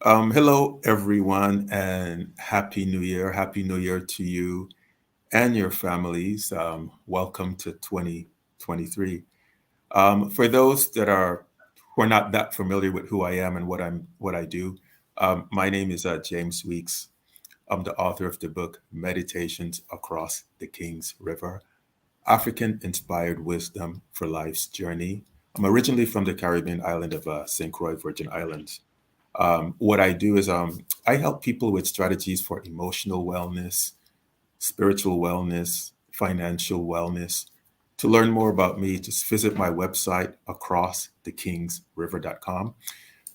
Hello, everyone, and Happy New Year. Happy New Year to you and your families. Welcome to 2023. For those that are who are not that familiar with who I am and what I do, my name is James Weeks. I'm the author of the book Meditations Across the King's River: African Inspired Wisdom for Life's Journey. I'm originally from the Caribbean island of St. Croix, Virgin Islands. What I do is I help people with strategies for emotional wellness, spiritual wellness, financial wellness. To learn more about me, just visit my website, acrossthekingsriver.com.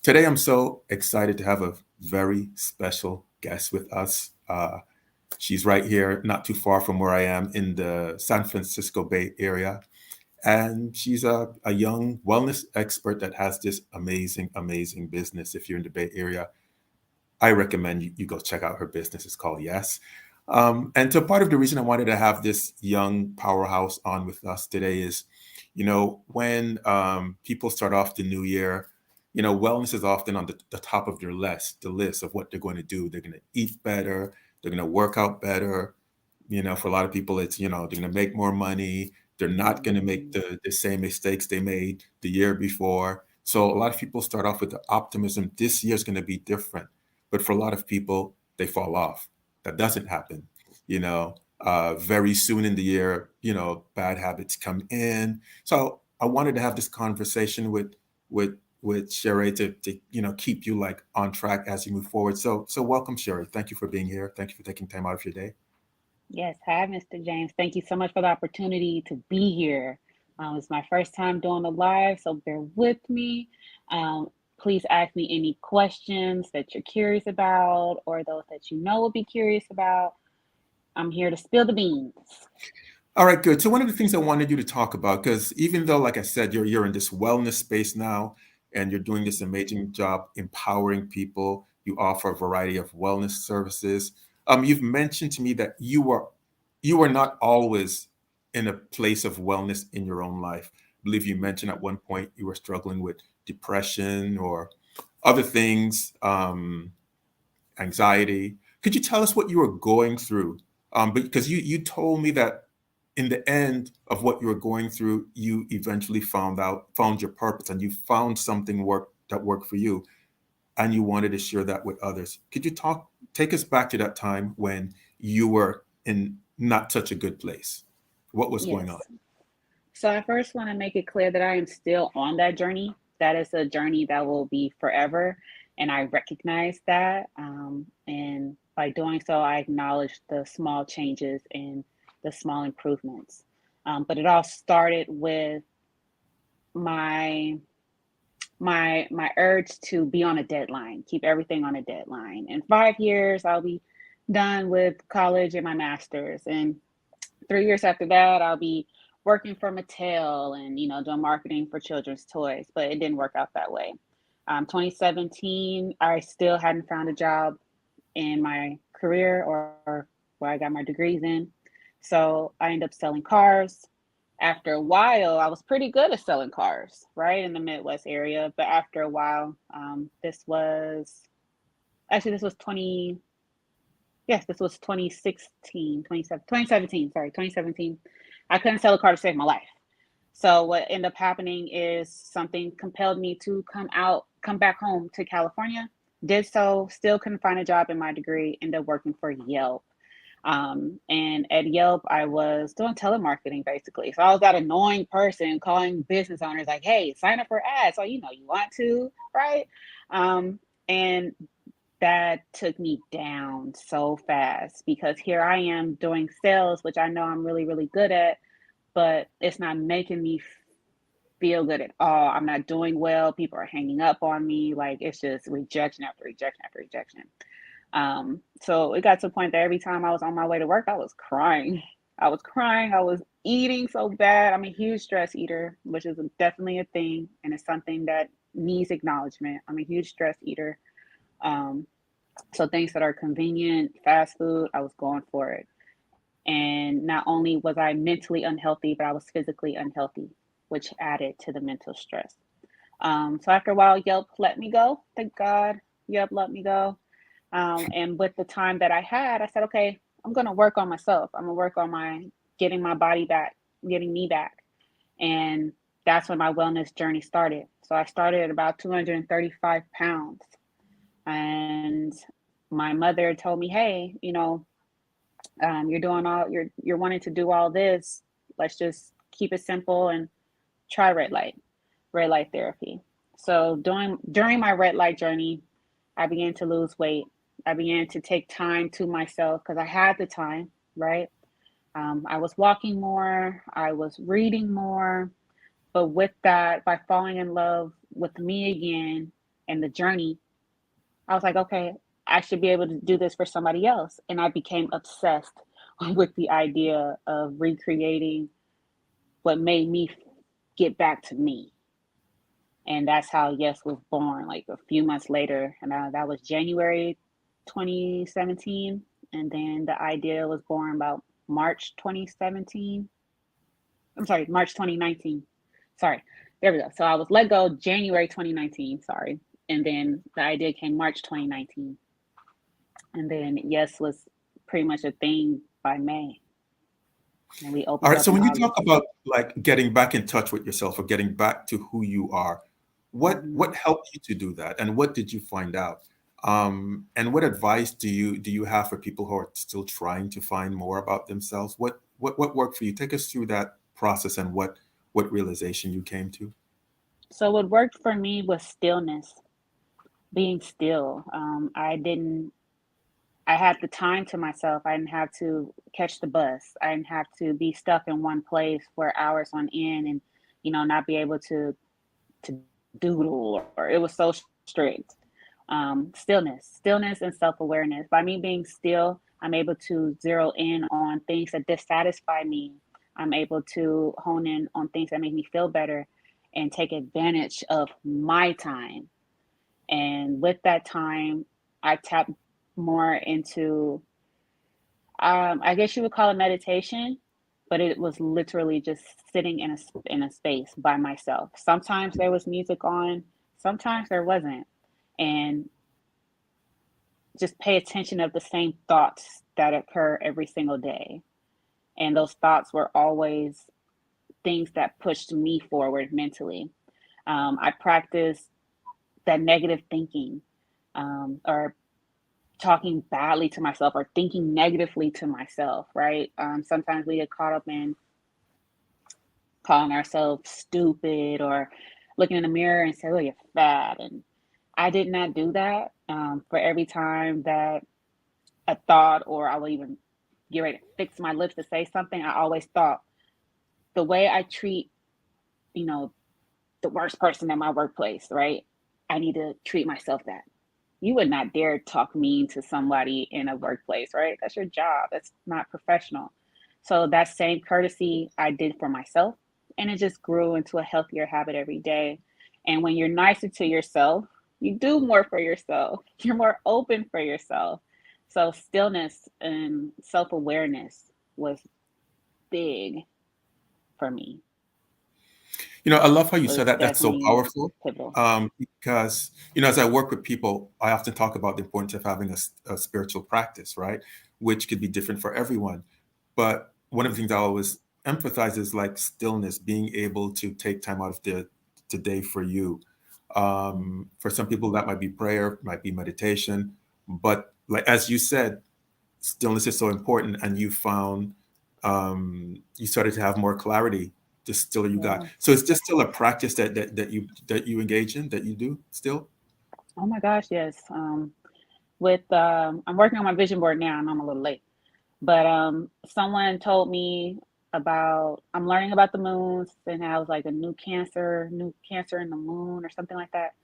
Today, I'm so excited to have a very special guest with us. She's right here, not too far from where I am in the San Francisco Bay Area. And she's a young wellness expert that has this amazing business. If you're in the Bay Area, I recommend you go check out her business. It's called Yes. And so part of the reason I wanted to have this young powerhouse on with us today is, when people start off the new year, wellness is often on the top of their list, the list of what they're going to do. They're going to eat better. They're going to work out better. For a lot of people, it's, they're going to make more money. They're not going to make Mm, the same mistakes they made the year before. So a lot of people start off with the optimism, this year's going to be different. But for a lot of people, they fall off. That doesn't happen. Very soon in the year, bad habits come in. So I wanted to have this conversation with with Cheree to keep you like on track as you move forward. So welcome, Cheree. Thank you for being here. Thank you for taking time out of your day. yes, hi, Mr. James. Thank you so much for the opportunity to be here. It's my first time doing a live, so bear with me. Um, Please ask me any questions that you're curious about or those that you know will be curious about. I'm here to spill the beans. All right, good. So one of the things I wanted you to talk about, because even though, like I said, you're in this wellness space now, and you're doing this amazing job empowering people, you offer a variety of wellness services. You've mentioned to me that you were not always in a place of wellness in your own life. I believe you mentioned at one point you were struggling with depression or other things, anxiety. Could you tell us what you were going through? Because you told me that in the end of what you were going through, you eventually found your purpose, and you found something that worked for you, and you wanted to share that with others. Could you take us back to that time when you were in not such a good place? What was going on? Yes. So I first want to make it clear that I am still on that journey. That is a journey that will be forever. And I recognize that. And by doing so, I acknowledge the small changes and the small improvements. But it all started with my my urge to be on a deadline, keep everything on a deadline. In 5 years, I'll be done with college and my master's. And 3 years after that, I'll be working for Mattel and doing marketing for children's toys. But it didn't work out that way. 2017, I still hadn't found a job in my career or where I got my degrees in. So I ended up selling cars. After a while, I was pretty good at selling cars, right, in the Midwest area. But after a while, this was 20, yes, this was 2017, sorry, 2017. I couldn't sell a car to save my life. So what ended up happening is something compelled me to come back home to California. Did so, still couldn't find a job in my degree, ended up working for Yelp. And at Yelp, I was doing telemarketing basically. So I was that annoying person calling business owners like, hey, sign up for ads. So you want to, right? And that took me down so fast because here I am doing sales, which I know I'm really, really good at, but it's not making me feel good at all. I'm not doing well. People are hanging up on me. Like it's just rejection after rejection after rejection. So it got to the point that every time I was on my way to work, I was crying. I was crying. I was eating so bad. I'm a huge stress eater, which is definitely a thing, and it's something that needs acknowledgement. I'm a huge stress eater. Um, so things that are convenient, fast food, I was going for it. And not only was I mentally unhealthy, but I was physically unhealthy, which added to the mental stress. So after a while, Yelp let me go. Thank God. Yep, let me go. And with the time that I had, I said, okay, I'm going to work on myself. I'm going to work on my getting my body back, getting me back. And that's when my wellness journey started. So I started at about 235 pounds. And my mother told me, hey, you're doing you're wanting to do all this. Let's just keep it simple and try red light therapy. So during my red light journey, I began to lose weight. I began to take time to myself because I had the time, right? I was walking more, I was reading more, but with that, by falling in love with me again and the journey, I was like, okay, I should be able to do this for somebody else. And I became obsessed with the idea of recreating what made me get back to me. And that's how Yes was born, like a few months later. And that was January 2017. And then the idea was born about March 2017. I'm sorry, March 2019. Sorry, there we go. So I was let go January 2019. Sorry. And then the idea came March 2019. And then Yes was pretty much a thing by May. And we All opened right. up So in when you talk August. about like getting back in touch with yourself or getting back to who you are, Hmm. what helped you to do that, and what did you find out? And what advice do you have for people who are still trying to find more about themselves? What worked for you? Take us through that process and what realization you came to. So what worked for me was stillness, being still. I had the time to myself. I didn't have to catch the bus. I didn't have to be stuck in one place for hours on end and, not be able to doodle, or it was so strict. Stillness and self-awareness. By me being still, I'm able to zero in on things that dissatisfy me. I'm able to hone in on things that make me feel better and take advantage of my time. And with that time, I tap more into, I guess you would call it meditation, but it was literally just sitting in a space by myself. Sometimes there was music on, sometimes there wasn't, and just pay attention of the same thoughts that occur every single day. And those thoughts were always things that pushed me forward mentally. I practiced that negative thinking, or talking badly to myself or thinking negatively to myself, right? Sometimes we get caught up in calling ourselves stupid or looking in the mirror and say, oh, you're fat. And I did not do that. For every time that a thought, or I will even get ready to fix my lips to say something, I always thought the way I treat, you know, the worst person in my workplace, right? I need to treat myself that. You would not dare talk mean to somebody in a workplace, right? That's your job. That's not professional. So that same courtesy I did for myself, and it just grew into a healthier habit every day. And when you're nicer to yourself, you do more for yourself. You're more open for yourself. So stillness and self-awareness was big for me. I love how you said Was that. That's so definitely powerful. pivotal. Because, as I work with people, I often talk about the importance of having a spiritual practice, right? Which could be different for everyone. But one of the things I always emphasize is like stillness, being able to take time out of the day for you. For some people, that might be prayer, might be meditation. But like as you said, stillness is so important, and you started to have more clarity the stiller you got. Yeah. So is this still a practice that you engage in, that you do still? Oh my gosh, yes. With I'm working on my vision board now, and I'm a little late. But someone told me about I'm learning about the moons and how it's like a new cancer in the moon or something like that.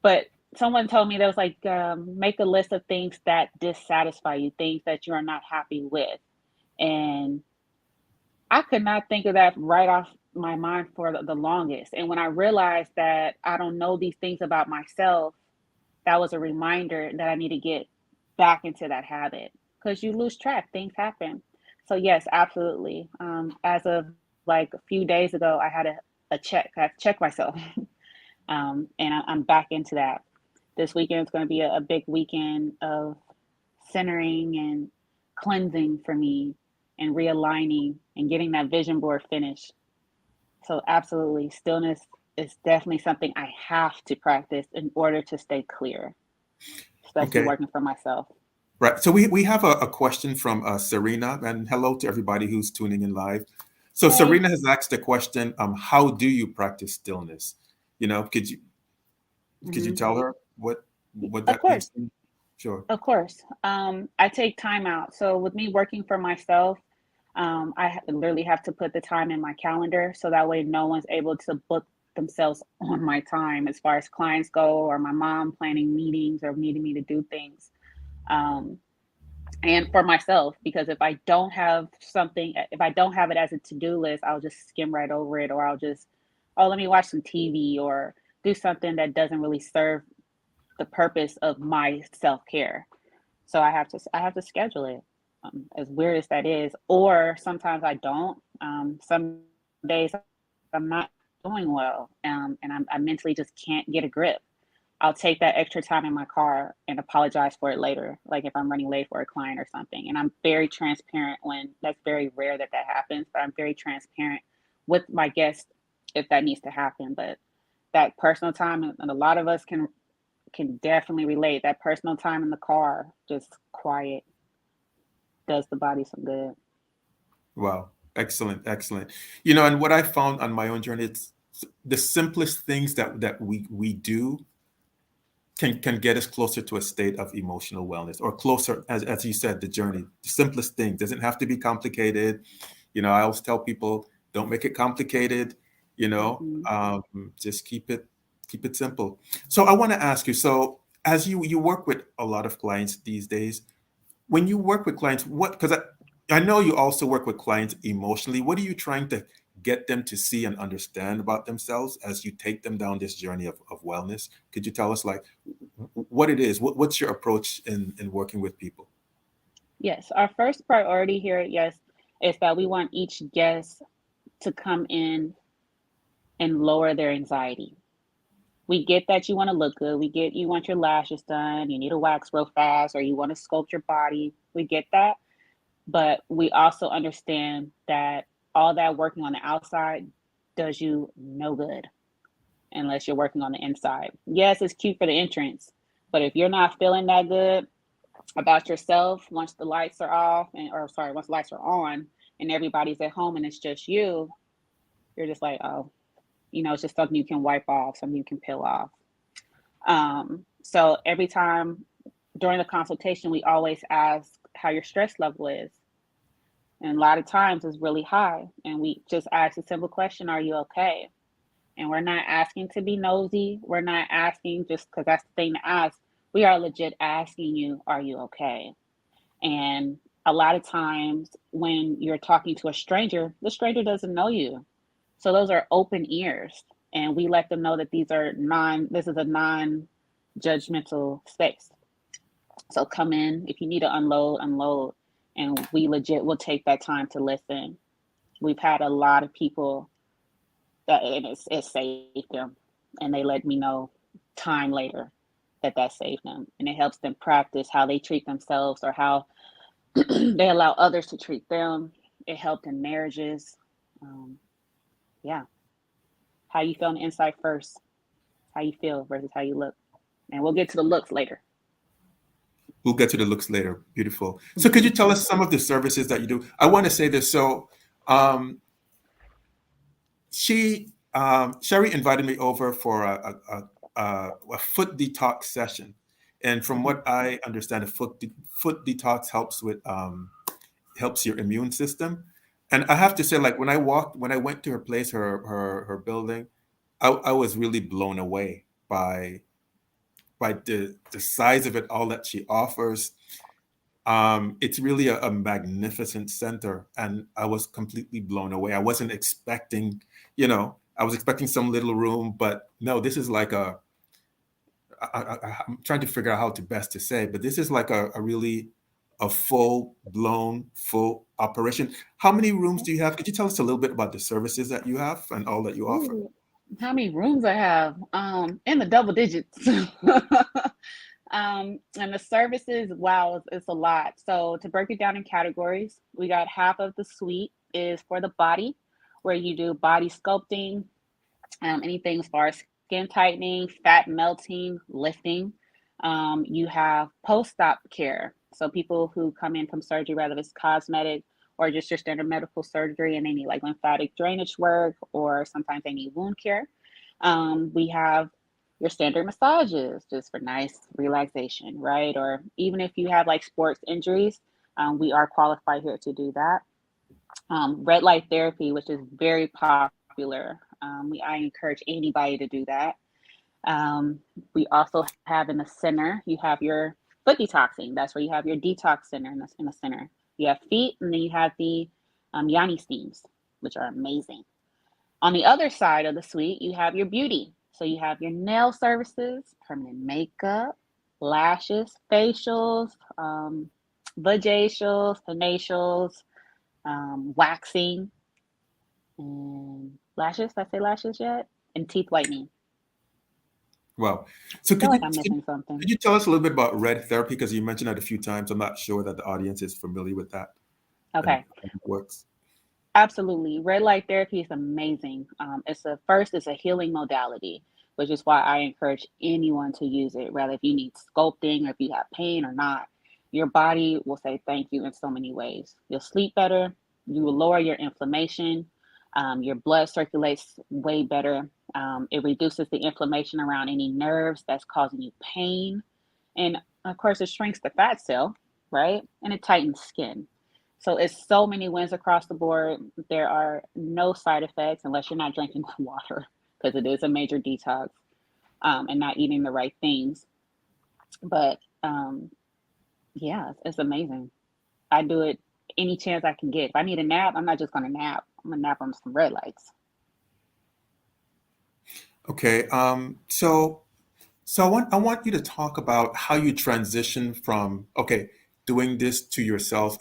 But someone told me there was like make a list of things that dissatisfy you, things that you are not happy with, and I could not think of that right off my mind for the longest. And when I realized that I don't know these things about myself, that was a reminder that I need to get back into that habit because you lose track, things happen. So yes, absolutely. As of like a few days ago, I had a check. I checked myself, and I'm back into that. This weekend is going to be a big weekend of centering and cleansing for me and realigning and getting that vision board finished. So, absolutely, stillness is definitely something I have to practice in order to stay clear, especially Okay. working for myself. Right. So we have a question from Serena, and hello to everybody who's tuning in live. So Hey. Serena has asked the question, how do you practice stillness? You know, could you Hmm. tell her what Of that means course. to you? Sure. Of course. I take time out. So with me working for myself, literally have to put the time in my calendar so that way no one's able to book themselves on my time as far as clients go or my mom planning meetings or needing me to do things. Um, and for myself, because if I don't have it as a to-do list, I'll just skim right over it, or I'll just, oh, let me watch some TV or do something that doesn't really serve the purpose of my self-care. So I have to schedule it, as weird as that is. Or sometimes I don't. Some days I'm not doing well, and I mentally just can't get a grip. I'll take that extra time in my car and apologize for it later, like if I'm running late for a client or something. And I'm very transparent when that's very rare that that happens, but I'm very transparent with my guests if that needs to happen. But that personal time, and a lot of us can definitely relate. That personal time in the car, just quiet, does the body some good. Wow. Excellent. Excellent. You know, and what I found on my own journey, it's the simplest things that we do can get us closer to a state of emotional wellness, or closer, as you said, the journey. The simplest thing doesn't have to be complicated. You know, I always tell people, don't make it complicated. You know, Hmm. just keep it simple. So I want to ask you. So as you work with a lot of clients these days, when you work with clients, what, because I know you also work with clients emotionally, what are you trying to get them to see and understand about themselves as you take them down this journey of wellness? Could you tell us, like, what it is? What's your approach in working with people? Yes, our first priority here at Yes is that we want each guest to come in and lower their anxiety. We get that you want to look good. We get you want your lashes done. You need a wax real fast, or you want to sculpt your body. We get that. But we also understand that all that working on the outside does you no good unless you're working on the inside. Yes, it's cute for the entrance, but if you're not feeling that good about yourself once the lights are off, once the lights are on and everybody's at home and it's just you're just like, oh, it's just something you can wipe off, something you can peel off. So every time during the consultation, we always ask how your stress level is. And a lot of times it's really high. And we just ask a simple question, are you okay? And we're not asking to be nosy. We're not asking just because that's the thing to ask. We are legit asking you, are you okay? And a lot of times when you're talking to a stranger, the stranger doesn't know you. So those are open ears. And we let them know that this is a non judgmental space. So come in. If you need to unload, unload. And we legit will take that time to listen. We've had a lot of people that and it saved them. And they let me know time later that saved them. And it helps them practice how they treat themselves or how they allow others to treat them. It helped in marriages. Um, yeah. How you feel on the inside first, how you feel versus how you look. And we'll get to the looks later. We'll get to the looks later. Beautiful. So could you tell us some of the services that you do? I want to say this. So um, Cheree invited me over for a foot detox session, and from Mhm. what I understand, foot detox helps your immune system. And I have to say, like, when I went to her place, her building, I was really blown away by the size of it, all that she offers. It's really a magnificent center, and I was completely blown away. I wasn't expecting, I was expecting some little room, but no, this is like I'm trying to figure out how to best to say, but this is like a really a full blown full operation. How many rooms Okay. do you have? Could you tell us a little bit about the services that you have and all that you offer? Ooh. how many rooms I have? In the double digits. And the services, wow, it's a lot. So to break it down in categories, we got half of the suite is for the body, where you do body sculpting, anything as far as skin tightening, fat melting, lifting. You have post-op care. So people who come in from surgery, whether it's cosmetic or just your standard medical surgery, and they need like lymphatic drainage work, or sometimes they need wound care. We have your standard massages just for nice relaxation, right? Or even if you have like sports injuries, we are qualified here to do that. Red light therapy, which is very popular. I encourage anybody to do that. Um, we also have in the center, you have your foot detoxing. That's where you have your detox center in the center. You have feet, and then you have the yoni steams, which are amazing. On the other side of the suite, you have your beauty. So you have your nail services, permanent makeup, lashes, facials, vajacials, facials, waxing, and lashes. Did I say lashes yet? And teeth whitening. Wow. So I feel like I'm missing could something. you tell us a little bit about red therapy? Because you mentioned it a few times. I'm not sure that the audience is familiar with that and Okay. how it works. Absolutely. Red light therapy is amazing. It's a healing modality, which is why I encourage anyone to use it, rather if you need sculpting or if you have pain or not. Your body will say thank you in so many ways. You'll sleep better, you will lower your inflammation, your blood circulates way better. It reduces the inflammation around any nerves that's causing you pain. And of course, it shrinks the fat cell, right? And it tightens skin. So it's so many wins across the board. There are no side effects unless you're not drinking water, because it is a major detox, and not eating the right things. But yeah, it's amazing. I do it any chance I can get. If I need a nap, I'm not just going to nap. I'm going to nap on some red lights. Okay. So I want you to talk about how you transition from doing this to yourself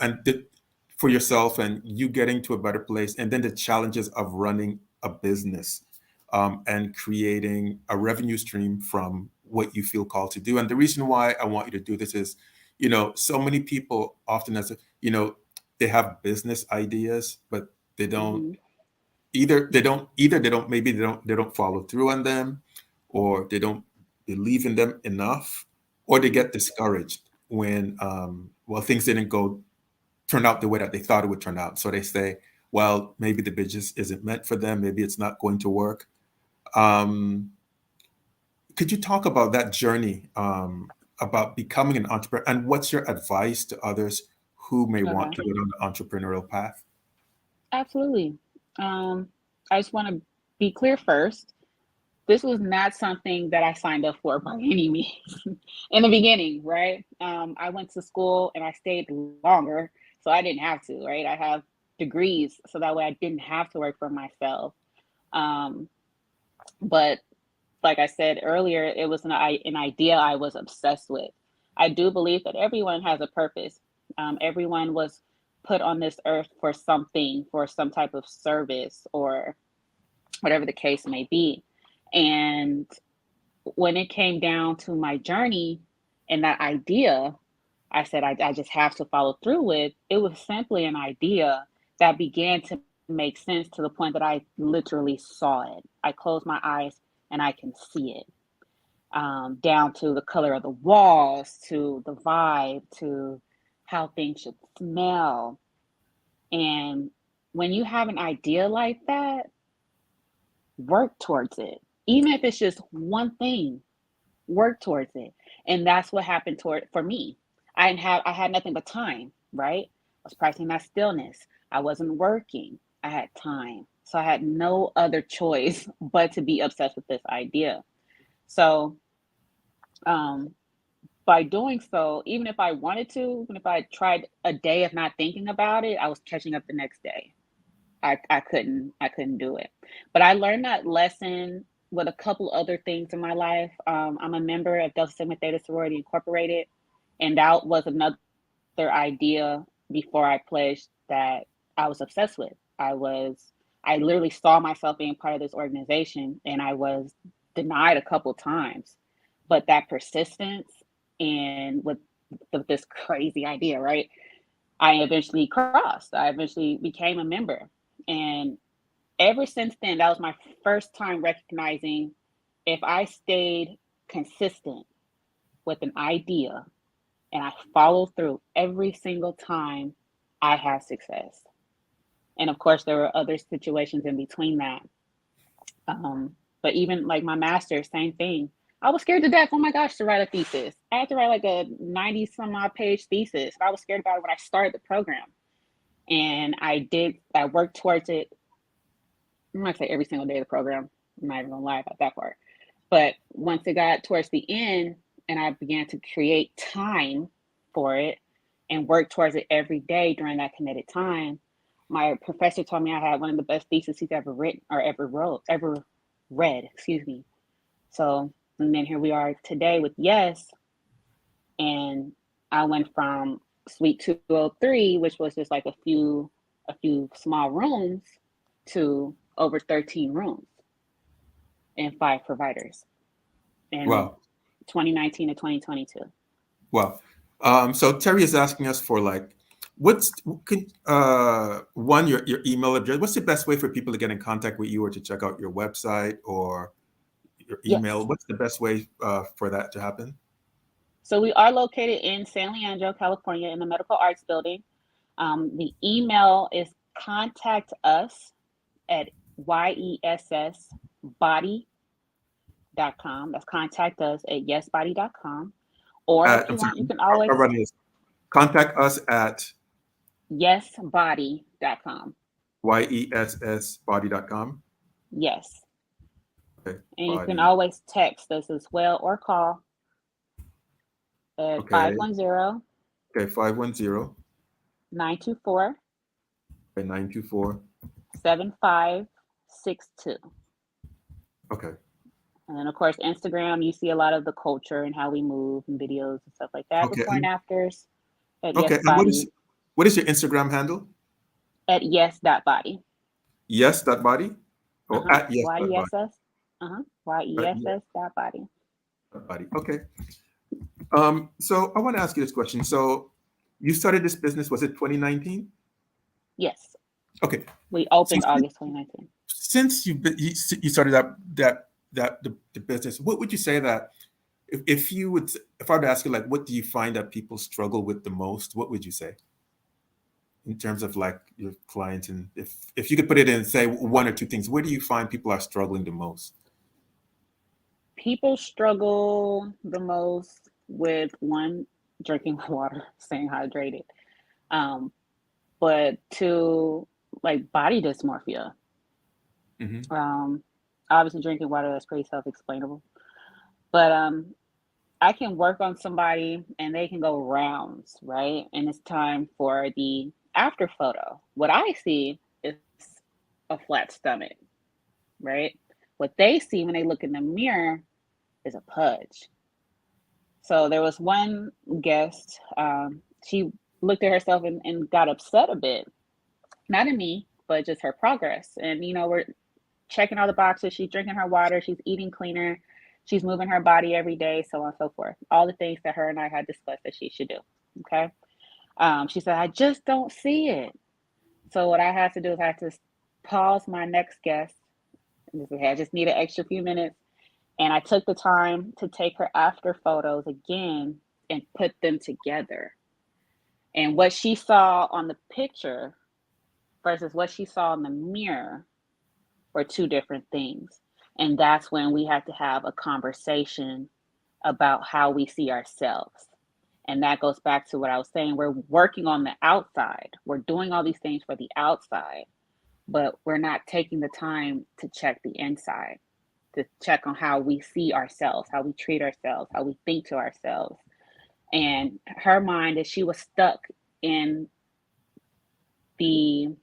for yourself and you getting to a better place, and then the challenges of running a business, and creating a revenue stream from what you feel called to do. And the reason why I want you to do this is, so many people often you know they have business ideas, but they don't Hmm. either they don't follow through on them, or they don't believe in them enough, or they Hmm. get discouraged when things didn't go turn out the way that they thought it would turn out. So they say, well, maybe the business isn't meant for them, maybe it's not going to work. um, could you talk about that journey, about becoming an entrepreneur, and what's your advice to others who may want Okay. to go down the entrepreneurial path? Absolutely. Um, I just want to be clear first. This was not something that I signed up for by any means in the beginning, right? I went to school and I stayed longer, so I didn't have to, right? I have degrees, so that way I didn't have to work for myself. Um, but like I said earlier, it was an idea I was obsessed with. I do believe that everyone has a purpose. Everyone was put on this earth for something, for some type of service, or whatever the case may be. And when it came down to my journey and that idea, I said I just have to follow through with. It was simply an idea that began to make sense to the point that I literally saw it. I close my eyes and I can see it, down to the color of the walls, to the vibe, to how things should smell. And when you have an idea like that, work towards it. Even if it's just one thing, work towards it. And that's what happened toward for me. I had nothing but time, right? I was practicing that stillness. I wasn't working. I had time. So I had no other choice but to be obsessed with this idea. So um by doing so, even if I wanted to, even if I tried a day of not thinking about it, I was catching up the next day. I couldn't do it. But I learned that lesson with a couple other things in my life. I'm a member of Delta Sigma Theta Sorority Incorporated, and that was another idea before I pledged that I was obsessed with. I was I literally saw myself being part of this organization, and I was denied a couple times. But that persistence and with this crazy idea, right? I eventually crossed. I eventually became a member. And ever since then, that was my first time recognizing if I stayed consistent with an idea and I followed through every single time, I had success. And of course, there were other situations in between that. But even like my master's, same thing. I was scared to death. Oh my gosh, to write a thesis. I had to write like a 90 some odd page thesis. I was scared about it when I started the program. And I worked towards it. I'm not gonna say every single day of the program. I'm not even gonna lie about that part. But once it got towards the end and I began to create time for it and work towards it every day during that committed time, my professor told me I had one of the best theses he's ever written or ever read, excuse me. So, and then here we are today with Yes. And I went from Suite 203, which was just like a few small rooms, to over 13 rooms and 5 providers in Wow. 2019 to 2022. Wow. So Terry is asking us for like, what's one your email address? What's the best way for people to get in contact with you or to check out your website or your email? Yes. What's the best way for that to happen? So we are located in San Leandro, California, in the Medical Arts Building. The email is contact us at yessbody.com. That's contact us at yesbody.com. Or if I'm you sorry, want, you can always I'll run this. Contact us at yesbody.com. yessbody.com. Yes. Okay, And you can body. always text us as well or call at Okay, 510 okay, 510 924 924. 7562. Okay, And then, of course, Instagram, you see a lot of the culture and how we move and videos and stuff like that. okay, Before and afters at okay. Yes And Body, what is your Instagram handle? at yes.body. Yes, that body. Oh, Uh-huh. at yes, that body. YESS. Uh-huh. Yes, YESS dot body. that body. Okay. So I want to ask you this question. So you started this business, was it 2019? Yes. Okay. We So opened August 2019. since you started the business, what would you say that if you would if I were to ask you like what do you find that people struggle with the most, what would you say in terms of like your clients, and if you could put it in say one or two things, where do you find people are struggling the most? People struggle the most with one, drinking water, staying hydrated. Um, but two, like body dysmorphia. Hmm. Um, Obviously drinking water, that's pretty self-explainable. But I can work on somebody and they can go rounds, right? And it's time for the after photo. What I see is a flat stomach, right? What they see when they look in the mirror is a pudge. So there was one guest, she looked at herself and got upset a bit, not at me, but just her progress. And, we're checking all the boxes. She's drinking her water, she's eating cleaner, she's moving her body every day, so on and so forth. All the things that her and I had discussed that she should do. Okay. She said, I just don't see it. So what I had to do is I had to pause my next guest. And say, hey, I just need an extra few minutes. And I took the time to take her after photos again and put them together. And what she saw on the picture versus what she saw in the mirror were two different things. And that's when we had to have a conversation about how we see ourselves. And that goes back to what I was saying. We're working on the outside, we're doing all these things for the outside, but we're not taking the time to check the inside, to check on how we see ourselves, how we treat ourselves, how we think to ourselves. And her mind, is in the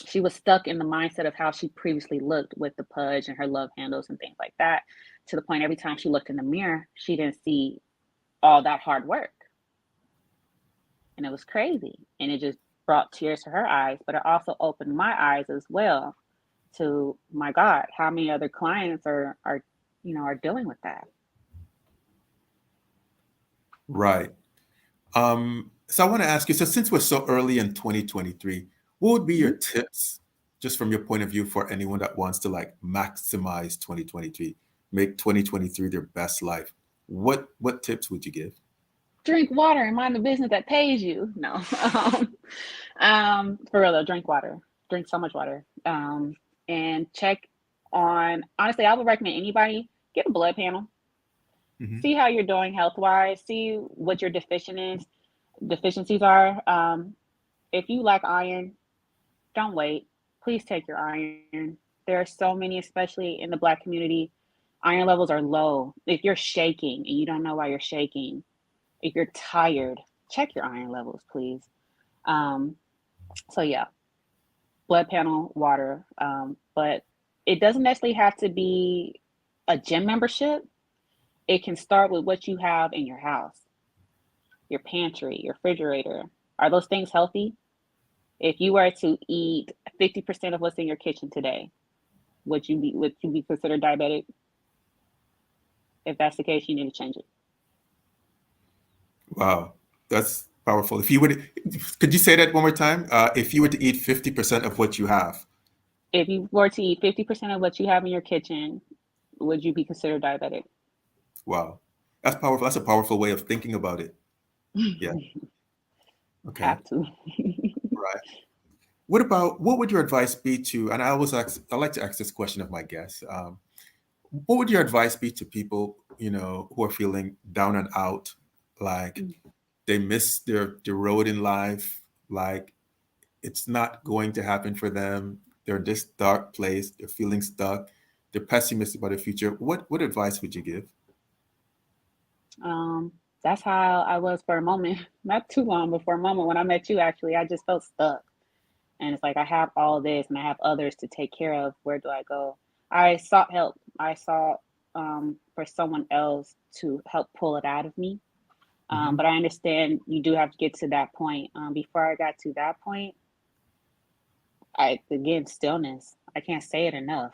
she was stuck in the mindset of how she previously looked with the pudge and her love handles and things like that, to the point every time she looked in the mirror, she didn't see all that hard work. And it was crazy. And it just brought tears to her eyes, but it also opened my eyes as well to, my God, how many other clients are dealing with that? Right. So I want to ask you, so since we're so early in 2023, what would be your Mhm. tips, just from your point of view, for anyone that wants to like maximize 2023, make 2023 their best life? What tips would you give? Drink water and mind the business that pays you. No, for real though, drink water. Drink so much water. And check on. Honestly, I would recommend anybody get a blood panel. Hmm. See how you're doing health wise. See what your deficiencies are. If you lack iron, don't wait. Please take your iron. There are so many, especially in the Black community. Iron levels are low. If you're shaking and you don't know why you're shaking, if you're tired, check your iron levels, please. Um, so yeah, blood panel, water. But it doesn't necessarily have to be a gym membership. It can start with what you have in your house, your pantry, your refrigerator. Are those things healthy? If you were to eat 50% of what's in your kitchen today, would you be considered diabetic? If that's the case, you need to change it. Wow, that's powerful. If you would, could you say that one more time? If you were to eat 50% of what you have, If you were to eat 50% of what you have in your kitchen, would you be considered diabetic? wow, that's powerful. That's a powerful way of thinking about it. Yeah. Okay. Have to. Right. What about, what would your advice be to, and I always ask, I like to ask this question of my guests. What would your advice be to people, who are feeling down and out, like they miss their road in life, like it's not going to happen for them. They're in this dark place. They're feeling stuck. They're pessimistic about the future. What advice would you give? Um, that's how I was for a moment, not too long, but for a moment when I met you, actually, I just felt stuck. And it's like, I have all this and I have others to take care of. Where do I go? I sought help. I sought for someone else to help pull it out of me. Hmm. But I understand you do have to get to that point. Before I got to that point, again, stillness. I can't say it enough.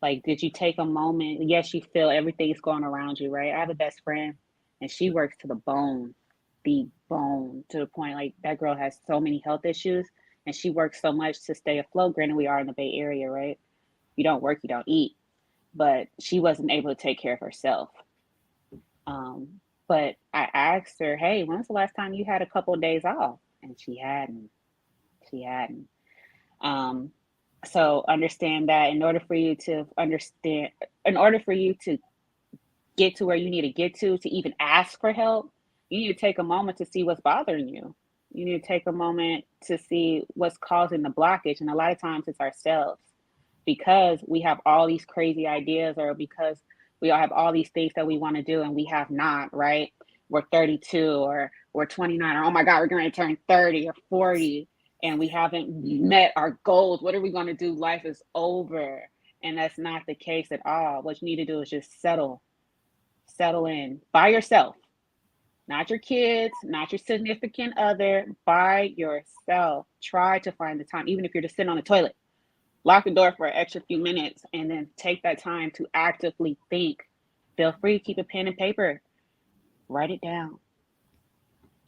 Like, did you take a moment? Yes, you feel everything's going around you, right? I have a best friend and she works to the bone, to the point like that girl has so many health issues and she works so much to stay afloat. Granted, we are in the Bay Area, right? You don't work, you don't eat. But she wasn't able to take care of herself. Um, but I asked her, hey, when's the last time you had a couple of days off? And she hadn't. She hadn't. Um, so understand that in order for you to get to where you need to get to even ask for help, you need to take a moment to see what's bothering you. You need to take a moment to see what's causing the blockage. And a lot of times it's ourselves because we have all these crazy ideas or because we all have all these things that we want to do and we have not, right? We're 32 or we're 29 or oh my God, we're going to turn 30 or 40 and we haven't met our goals. What are we going to do? Life is over. And that's not the case at all. What you need to do is just settle in by yourself, not your kids, not your significant other, by yourself. Try to find the time, even if you're just sitting on the toilet, lock the door for an extra few minutes and then take that time to actively think. Feel free to keep a pen and paper, write it down.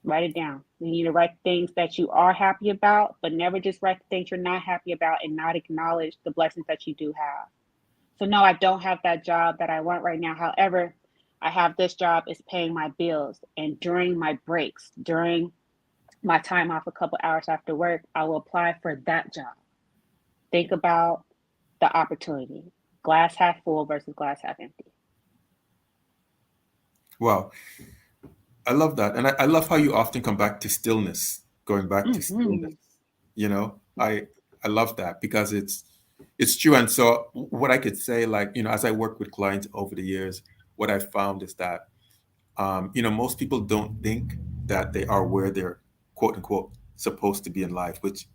Write it down. You need to write things that you are happy about, but never just write the things you're not happy about and not acknowledge the blessings that you do have. So no, I don't have that job that I want right now. However, I have this job, is paying my bills. And during my breaks, during my time off a couple hours after work, I will apply for that job. Think about the opportunity. Glass half full versus glass half empty. Wow, I love that, and I love how you often come back to stillness. Going back to stillness, Mm-hmm. you know, I I love that because it's true. And so, what I could say, like, as I work with clients over the years, what I found is that most people don't think that they are where they're quote unquote supposed to be in life, which,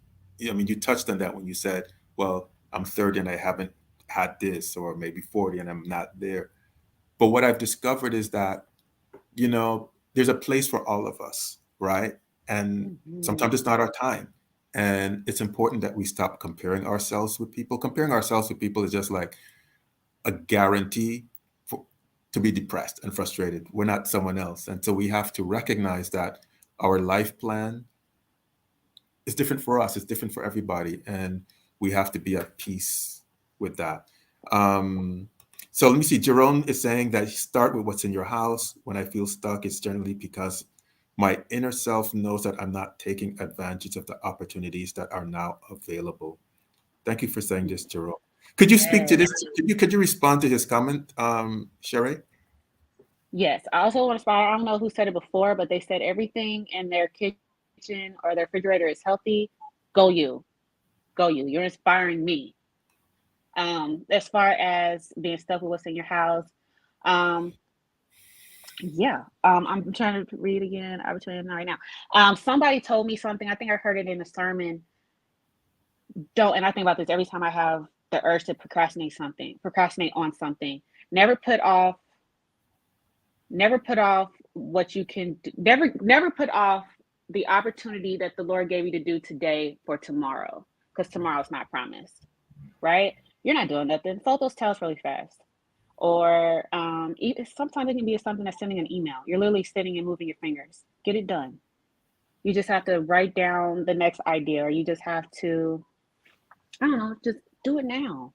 I mean, you touched on that when you said, well, I'm 30 and I haven't had this, or maybe 40 and I'm not there. But what I've discovered is that, there's a place for all of us, right? And sometimes Mm-hmm. it's not our time. And it's important that we stop comparing ourselves with people. Comparing ourselves with people is just like a guarantee for, to be depressed and frustrated. We're not someone else. And so we have to recognize that our life plan is different for us, it's different for everybody. And we have to be at peace with that. Um, so let me see. Jerome is saying that start with what's in your house. When I feel stuck, it's generally because my inner self knows that I'm not taking advantage of the opportunities that are now available. Thank you for saying this, Jerome. Could you speak to Yes. this? Could you respond to his comment, Sheree? Yes. I also want to inspire, I don't know who said it before, but they said everything in their kitchen or their refrigerator is healthy. Go you. Go you. You're inspiring me. As far as being stuck with what's in your house, um, yeah. I'm trying to read again. I'm trying right now. Somebody told me something. I think I heard it in a sermon. Don't, and I think about this every time I have the urge to procrastinate on something. Never put off, never put off what you can do. Never put off the opportunity that the Lord gave you to do today for tomorrow, because tomorrow's not promised, right? You're not doing nothing. Fold those tails really fast. Or sometimes it can be something that's sending an email. You're literally sitting and moving your fingers. Get it done. You just have to write down the next idea, or you just have to, I don't know, just do it now.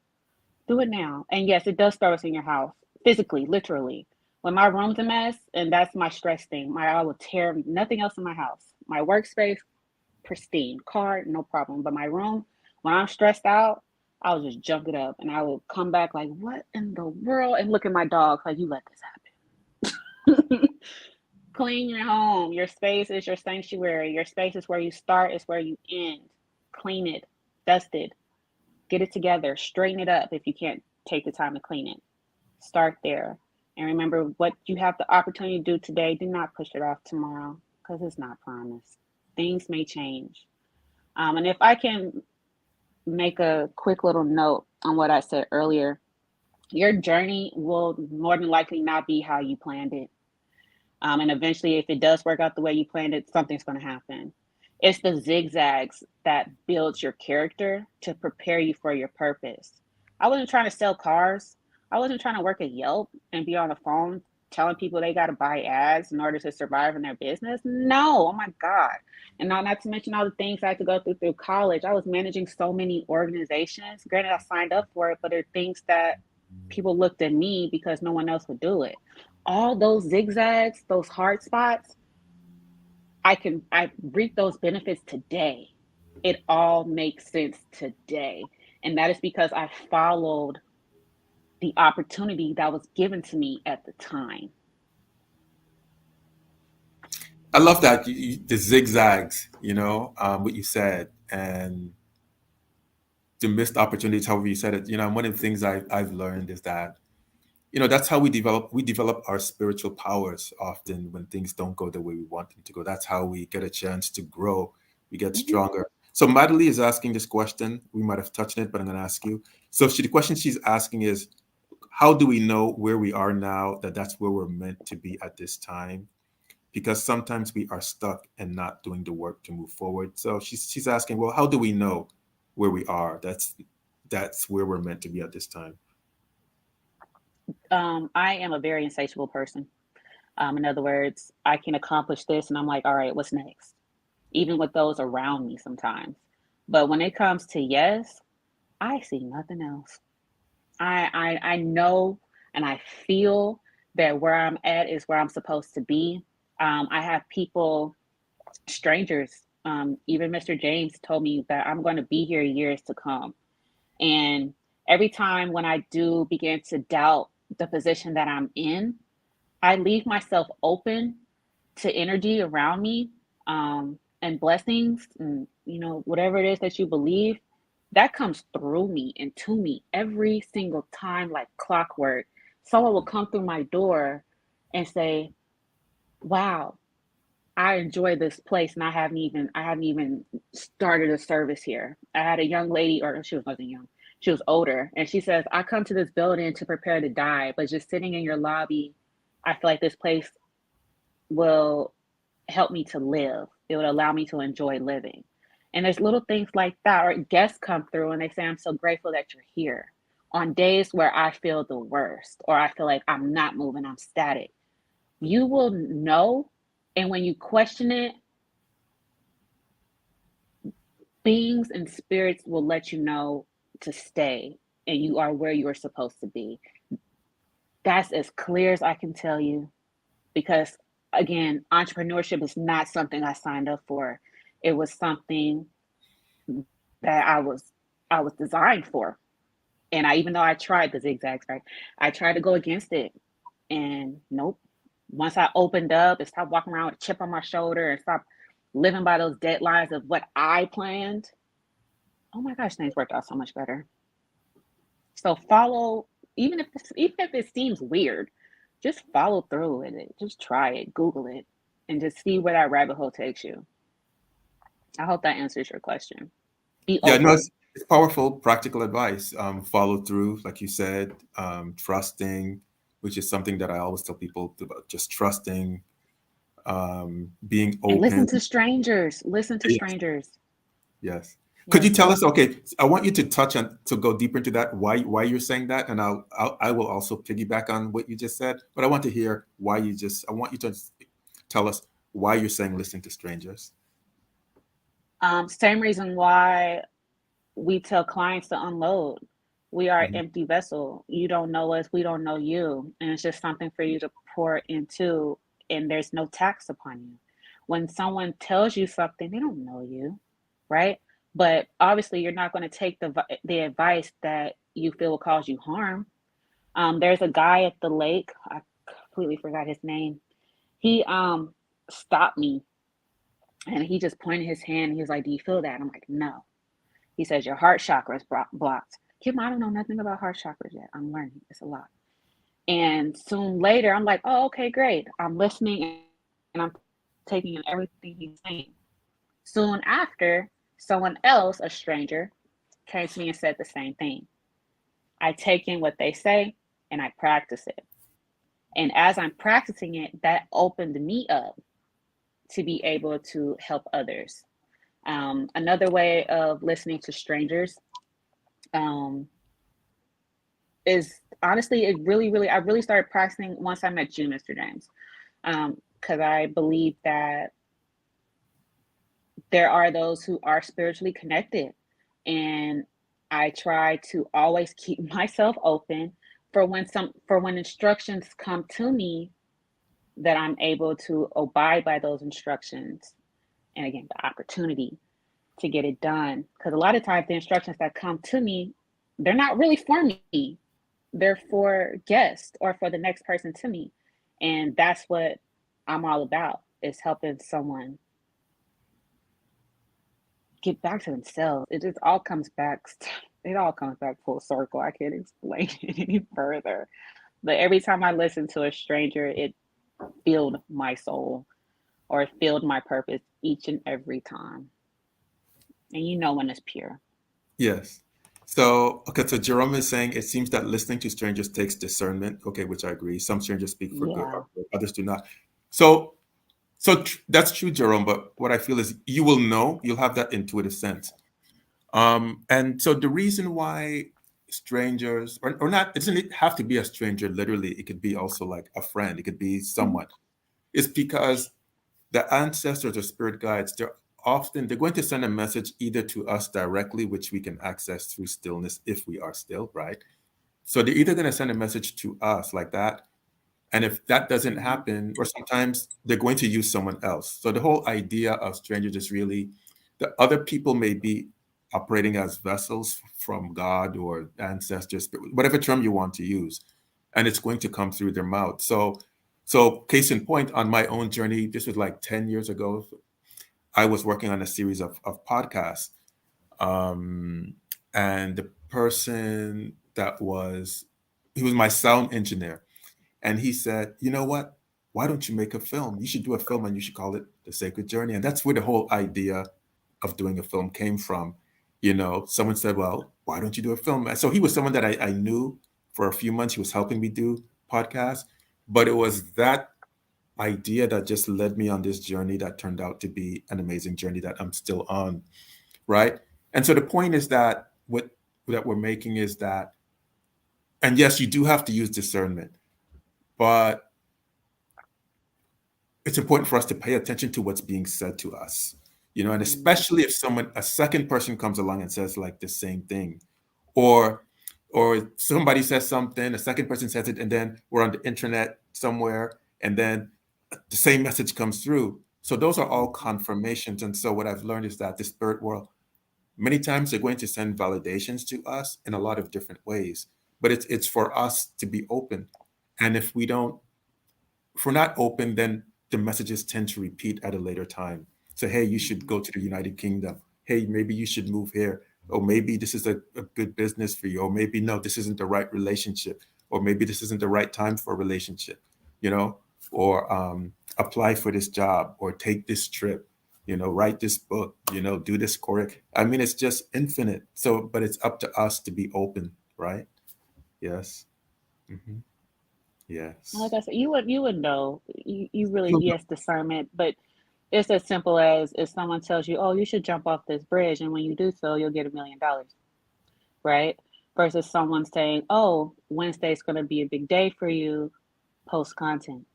Do it now. And yes, it does start what's in your house, physically, literally. When my room's a mess, and that's my stress thing, I will tear nothing else in my house. My workspace, pristine. Car, no problem. But my room, when I'm stressed out, I'll just junk it up, and I will come back like, what in the world? And look at my dog like, you let this happen. Clean your home. Your space is your sanctuary. Your space is where you start, is where you end. Clean it, dust it, get it together, straighten it up if you can't take the time to clean it. Start there. And remember what you have the opportunity to do today. Do not push it off tomorrow, because it's not promised. Things may change. And if I can make a quick little note on what I said earlier, your journey will more than likely not be how you planned it. And eventually, if it does work out the way you planned it, something's going to happen. It's the zigzags that builds your character to prepare you for your purpose. I wasn't trying to sell cars. I wasn't trying to work at Yelp and be on the phone telling people they got to buy ads in order to survive in their business. No, oh my God. And not to mention all the things I had to go through college. I was managing so many organizations. Granted, I signed up for it, but there are things that people looked at me because no one else would do it. All those zigzags, those hard spots, I reap those benefits today. It all makes sense today. And that is because I followed the opportunity that was given to me at the time. I love that the zigzags, what you said, and the missed opportunities, however you said it. One of the things I've learned is that that's how we develop our spiritual powers often when things don't go the way we want them to go. That's how we get a chance to grow, we get Mhm. stronger. So Madeline is asking this question. We might have touched it, but I'm going to ask you. So the question she's asking is, how do we know where we are now, that that's where we're meant to be at this time? Because sometimes we are stuck and not doing the work to move forward. So she's asking, well, how do we know where we are? That's where we're meant to be at this time. I am a very insatiable person. In other words, I can accomplish this, and I'm like, all right, what's next? Even with those around me sometimes. But when it comes to yes, I see nothing else. I know and I feel that where I'm at is where I'm supposed to be. I have people, strangers, even Mr. James told me that I'm going to be here years to come. And every time when I do begin to doubt the position that I'm in, I leave myself open to energy around me, and blessings, and whatever it is that you believe, that comes through me and to me every single time like clockwork. Someone will come through my door and say, wow, I enjoy this place, and I haven't even started a service here. I had a young lady, or she wasn't young, she was older, and she says, I come to this building to prepare to die, but just sitting in your lobby, I feel like this place will help me to live. It would allow me to enjoy living. And there's little things like that, or guests come through and they say, I'm so grateful that you're here. On days where I feel the worst, or I feel like I'm not moving, I'm static, you will know. And when you question it, beings and spirits will let you know to stay and you are where you are supposed to be. That's as clear as I can tell you, because again, entrepreneurship is not something I signed up for. It was something that I was designed for. And I, even though I tried the zigzags, right? I tried to go against it, and nope. Once I opened up and stopped walking around with a chip on my shoulder and stopped living by those deadlines of what I planned, oh my gosh, things worked out so much better. So follow, even if it seems weird, just follow through with it. Just try it, Google it, and just see where that rabbit hole takes you. I hope that answers your question. Be Yeah, no, open. it's powerful, practical advice. Follow through, like you said, trusting, which is something that I always tell people about, just trusting, being And open. listen to strangers. Listen to Yes, strangers. yes. Could you Yes. tell us? Okay, I want you to touch on to go deeper into that. Why you're saying that, and I will also piggyback on what you just said. But I want to hear why you just. I want you to tell us why you're saying listen to strangers. Same reason why we tell clients to unload. We are an Mhm. empty vessel. You don't know us, we don't know you. And it's just something for you to pour into, and there's no tax upon you. When someone tells you something, they don't know you, right? But obviously, you're not going to take the advice that you feel will cause you harm. There's a guy at the lake. I completely forgot his name. He stopped me and he just pointed his hand. And he was like, "Do you feel that?" And I'm like, "No." He says your heart chakra is blocked. Kim, I don't know nothing about heart chakras yet. I'm learning. It's a lot. And soon later, I'm like, oh, okay, great. I'm listening and I'm taking in everything he's saying. Soon after, someone else, a stranger, came to me and said the same thing. I take in what they say and I practice it. And as I'm practicing it, that opened me up to be able to help others. Another way of listening to strangers um, is honestly, it really, I really started practicing once I met you, Mr. James, because I believe that there are those who are spiritually connected, and I try to always keep myself open for when instructions come to me, that I'm able to abide by those instructions, and again, the opportunity to get it done. Because a lot of times the instructions that come to me, they're not really for me. They're for guests or for the next person to me. And that's what I'm all about, is helping someone get back to themselves. It just all comes back, it all comes back full circle. I can't explain it any further. But every time I listen to a stranger, it filled my soul, or it filled my purpose each and every time. And you know when it's pure. Yes. So, okay, so Jerome is saying it seems that listening to strangers takes discernment. Okay, which I agree. Some strangers speak for good, Yeah. others do not. So, that's true, Jerome. But what I feel is you will know, you'll have that intuitive sense. And so the reason why strangers, or not, it doesn't have to be a stranger, literally, it could be also like a friend, it could be Mm-hmm. someone, is because the ancestors or spirit guides, they're going to send a message either to us directly, which we can access through stillness if we are still, right? So they're either going to send a message to us like that, and if that doesn't Mm-hmm. happen, or sometimes they're going to use someone else. So the whole idea of strangers is really that other people may be operating as vessels from God or ancestors, whatever term you want to use, and it's going to come through their mouth. So case in point, on my own journey, this was like 10 years ago, I was working on a series of podcasts. Um, and the person he was my sound engineer, and he said, "You know what? Why don't you make a film? You should do a film and you should call it The Sacred Journey." And that's where the whole idea of doing a film came from. Someone said, "Well, why don't you do a film?" And so he was someone that I knew for a few months. He was helping me do podcasts, but it was that idea that just led me on this journey that turned out to be an amazing journey that I'm still on. right? And so the point is that what that we're making is that, and yes, you do have to use discernment, but it's important for us to pay attention to what's being said to us, and Mm. especially if a second person comes along and says like the same thing, or somebody says something, a second person says it, and then we're on the internet somewhere, and then the same message comes through. So those are all Mhm. confirmations. And so what I've learned is that the spirit world, many times they're going to send validations to us in a lot of different ways, but it's for us to be open. And if we're not open, then the messages tend to repeat at a later time. So, hey, you should Mhm. go to the United Kingdom. Hey, maybe you should move here. Or maybe this is a good business for you. Or maybe, no, this isn't the right relationship. Or maybe this isn't the right time for a relationship, you know, or apply for this job or take this trip, write this book, do this correct. I mean, it's just infinite. So, but it's up to us to be open, right? Yes. Hmm. Like Yes. I said, you would know. You really, yes, discernment, but it's as simple as if someone tells you, "Oh, you should jump off this bridge," and when you do so, you'll get $1 million, right? Versus someone saying, "Oh, Wednesday's going to be a big day for you. Post content."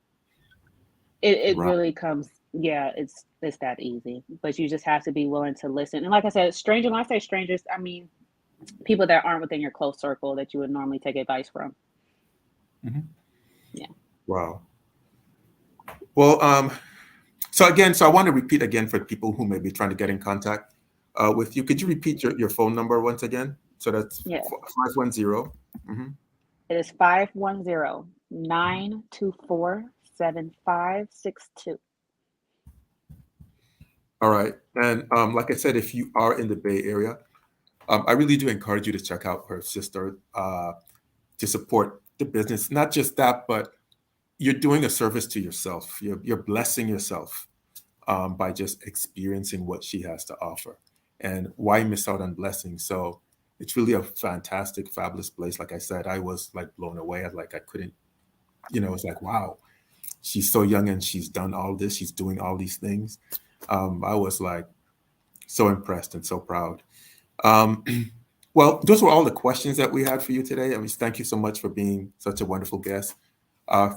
It Right. really comes, yeah, it's that easy. But you just have to be willing to listen. And like I said, stranger. When I say strangers, I mean people that aren't within your close circle that you would normally take advice from. Hmm. Yeah. Wow. Well, so I want to repeat again for people who may be trying to get in contact with you. Could you repeat your phone number once again? So that's Yes. 510. Mm-hmm. It is 510-924-7562. All right. And like I said, if you are in the Bay Area, I really do encourage you to check out her sister to support the business. Not just that, but you're doing a service to yourself. You're blessing yourself by just experiencing what she has to offer. And why miss out on blessings? So it's really a fantastic, fabulous place. Like I said, I was like blown away. I couldn't, it's like, wow, she's so young and she's done all this. She's doing all these things. I was like so impressed and so proud. Um, well, those were all the questions that we had for you today. I mean, thank you so much for being such a wonderful guest.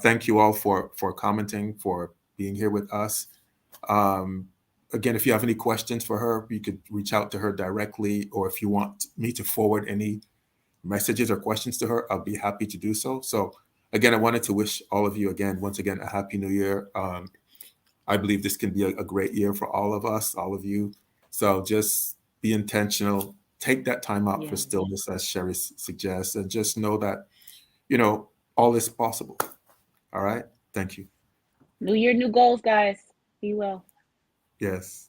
Thank you all for commenting, for being here with us. Um, Again, if you have any questions for her, you could reach out to her directly, or if you want me to forward any messages or questions to her, I'll be happy to do so. So, again, I wanted to wish all of you again, once again, a happy new year. I believe this can be a great year for all of us, all of you. So just be intentional. Take that time out for Yes. stillness, as Sherry suggests, and just know that, you know, all is possible. All right. Thank you. New year, new goals, guys. Be well. Yes.